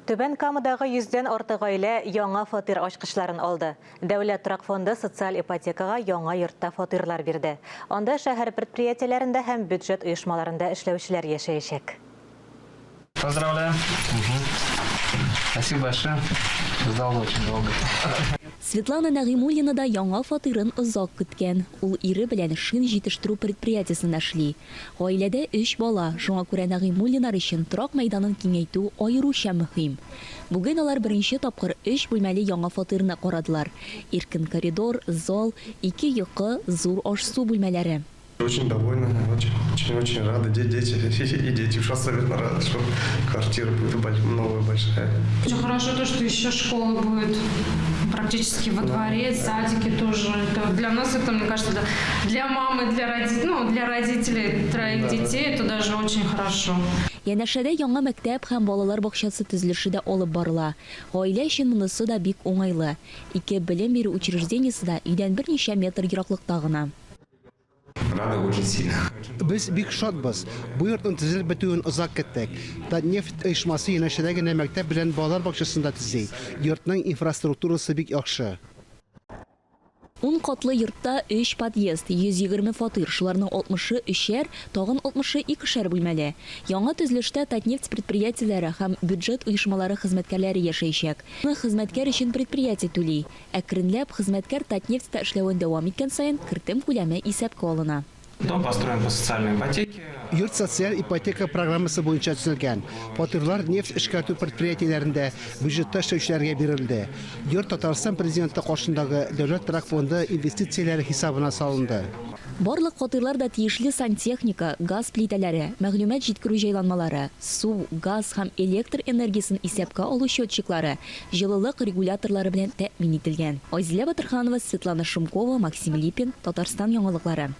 Түбән Камадағы 100-дән артык гаилә яңа фатир ачкычларын алды. Дәүләт торак фонды социаль ипотекага яңа йортта фатирлар бирде. Анда шәһәр предприятиеләрендә һәм бюджет оешмаларында эшләүчеләр яшәячәк. Поздравляем. Спасибо большое. Ждал очень долго. Светлана Нагимуллина да яңа фатирын озак көткән. Ул ире белән шин җитештерү предприятиесендә эшли. Гаиләдә 3 бала, шуңа күрә Нагимуллиннар өчен торак мәйданын киңәйтү аеруча мөһим. Бүгін алар беренче тапкыр 3 бүлмәле яңа фатирны карадылар. Иркен коридор, зал, 2 йокы, зур аш-су бүлмәләре. Очень довольны, очень рады. Дети уж особенно рады, что квартира будет новая, большая. Очень хорошо то, что еще школа будет практически во дворе, садики тоже. Это для нас это, мне кажется, для мамы, для родителей 3 детей, это даже очень хорошо. Янәшәдә яңа мәктәп һәм балалар бакчасы төзелеше дә алып барыла. Гаилә өчен монысы да бик уңайлы. 2 белем бирү учреждениесе да өйдән берничә метр ераклыкта гына. Рады очень сильно. Biz бик шатбыз. Бу йортның төзелеп бетүен озак көттек. Татнефть оешмасы янәшәдә генә мәктәп белән балалар бакчасында төзи. Йортның инфраструктурасы бик яхшы. 10 катлы йортта 3 подъезд, 120 фатир, шуларның 60-ы өчәр, тагын 60-ы икешәр бүлмәле. Яңа төзелештә Татнефть предприятиеләре һәм бюджет оешмалары хезмәткәрләре яшәячәк. Хезмәткәр өчен предприятие түли. Әкренләп хезмәткәр Татнефтьтә эшләвен дәвам иткән саен кертем күләме исәпкә алына. Дом построен по социальной ипотеке. Йорт социаль ипотека программасы буенча төзелгән. Фатирлар нефть эшкәртү предприятиеләрендә бюджетта эшләүчеләргә бирелде. Йорт Татарстан президенты каршындагы дәүләт торак фонды инвестицияләре хисабына салынды. Барлык фатирларда тиешле сантехника, газ плитәләре, мәгълүмат җиткерү җайланмалары, су, газ һәм электр энергиясын исәпкә алу счетчиклары, җылылык регуляторлары белән тәэмин ителгән. Айзилә Батырханова, Светлана Шумкова, Максим Липин, Татарстан яңалыклары.